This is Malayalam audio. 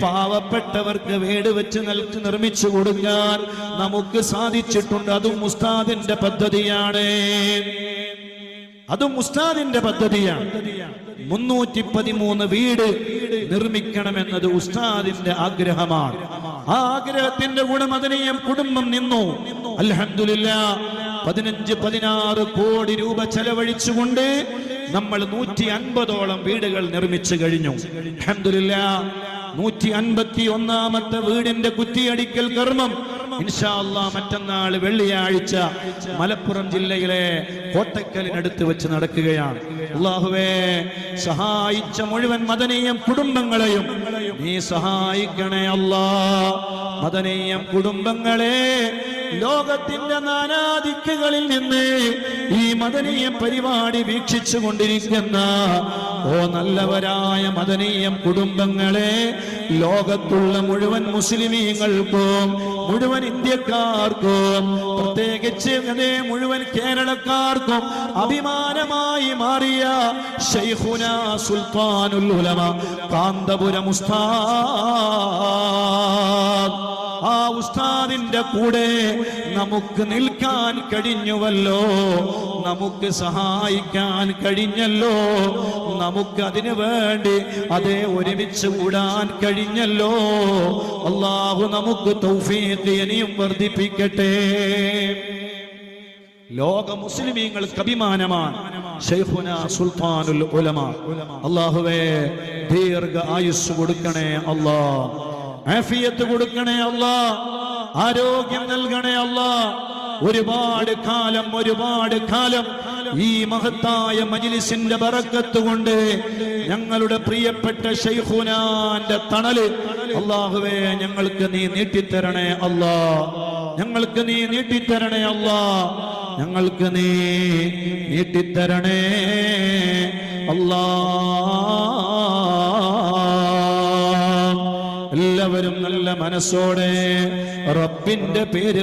പാവപ്പെട്ടവർക്ക് വീട് വെച്ച് നിർമ്മിച്ചു കൊടുക്കാൻ നമുക്ക് സാധിച്ചിട്ടുണ്ട്. അതും ഉസ്താദിന്റെ പദ്ധതിയാണ്. അതും ഉസ്താദിന്റെ പദ്ധതിയാണ്. 313 വീട് നിർമ്മിക്കണമെന്നത് ഉസ്താദിന്റെ ആഗ്രഹമാണ്. ആ ആഗ്രഹത്തിന്റെ കൂടെ മദനിയം കുടുംബം നിന്നു. അൽഹംദുലില്ലാഹ് 15-16 കോടി രൂപ ചെലവഴിച്ചുകൊണ്ട് നമ്മൾ 150ഓളം വീടുകൾ നിർമ്മിച്ചു കഴിഞ്ഞു. അൽഹംദുലില്ലാഹ് 151ാമത്തെ വീടിന്റെ കുറ്റിയടിക്കൽ കർമ്മം ഇൻഷാ അല്ലാഹ് മറ്റന്നാൾ വെള്ളിയാഴ്ച മലപ്പുറം ജില്ലയിലെ കോട്ടക്കലിനടുത്ത് വെച്ച് നടക്കുകയാണ്. അല്ലാഹുവേ, സഹായിച്ച മുഴുവൻ മദനിയം കുടുംബങ്ങളെയും നീ സഹായിക്കണേ അല്ലാഹ്. മദനിയം കുടുംബങ്ങളെ ലോകത്തിന്റെ നാനാദിക്കുകളിൽ നിന്ന് ഈ മദനീയ പരിപാടി വീക്ഷിച്ചു കൊണ്ടിരിക്കുന്ന ഓ നല്ലവരായ മദനീയം കുടുംബങ്ങളെ, ലോകത്തുള്ള മുഴുവൻ മുസ്ലിമീങ്ങൾക്കും മുഴുവൻ ഇന്ത്യക്കാർക്കും പ്രത്യേകിച്ച് മുഴുവൻ കേരളക്കാർക്കും അഭിമാനമായി മാറിയ ശൈഖുനാ സുൽത്താനുൽ ഉലമ കാന്തപുരം ഉസ്താദ്, ആ ഉസ്താദിന്റെ കൂടെ നമുക്ക് നിൽക്കാൻ കഴിഞ്ഞുവല്ലോ, നമുക്ക് സഹായിക്കാൻ കഴിഞ്ഞല്ലോ, നമുക്ക് അതിനു വേണ്ടി അതേ ഒരുമിച്ച് കൂടാൻ കഴിഞ്ഞല്ലോ. അല്ലാഹു നമുക്ക് തൗഫീഖ് ഇനിയും വർദ്ധിപ്പിക്കട്ടെ. ലോക മുസ്ലിമീങ്ങൾക്ക് അഭിമാനമാണ് ശൈഖുനാ സുൽത്താനുൽ ഉലമ. അല്ലാഹുവേ, ദീർഘ ആയുസ് കൊടുക്കണേ അല്ലാഹ്, ആഫിയത്ത് കൊടുക്കണേ അല്ലാഹ്, ആരോഗ്യം നൽകണേ അല്ലാഹ്. ഒരുപാട് കാലം ഈ മഹത്തായ മജ്ലിസിന്റെ ബറക്കത്ത് കൊണ്ട് ഞങ്ങളുടെ പ്രിയപ്പെട്ട ശൈഖുനാന്റെ തണല് അല്ലാഹുവേ ഞങ്ങൾക്ക് നീ നീട്ടിത്തരണേ അല്ലാഹ്, ഞങ്ങൾക്ക് നീ നീട്ടിത്തരണേ അല്ലാഹ്, ഞങ്ങൾക്ക് നീ നീട്ടിത്തരണേ അല്ലാഹ്. എല്ലാവരും നല്ല മനസ്സോടെ റബ്ബിന്റെ പേര്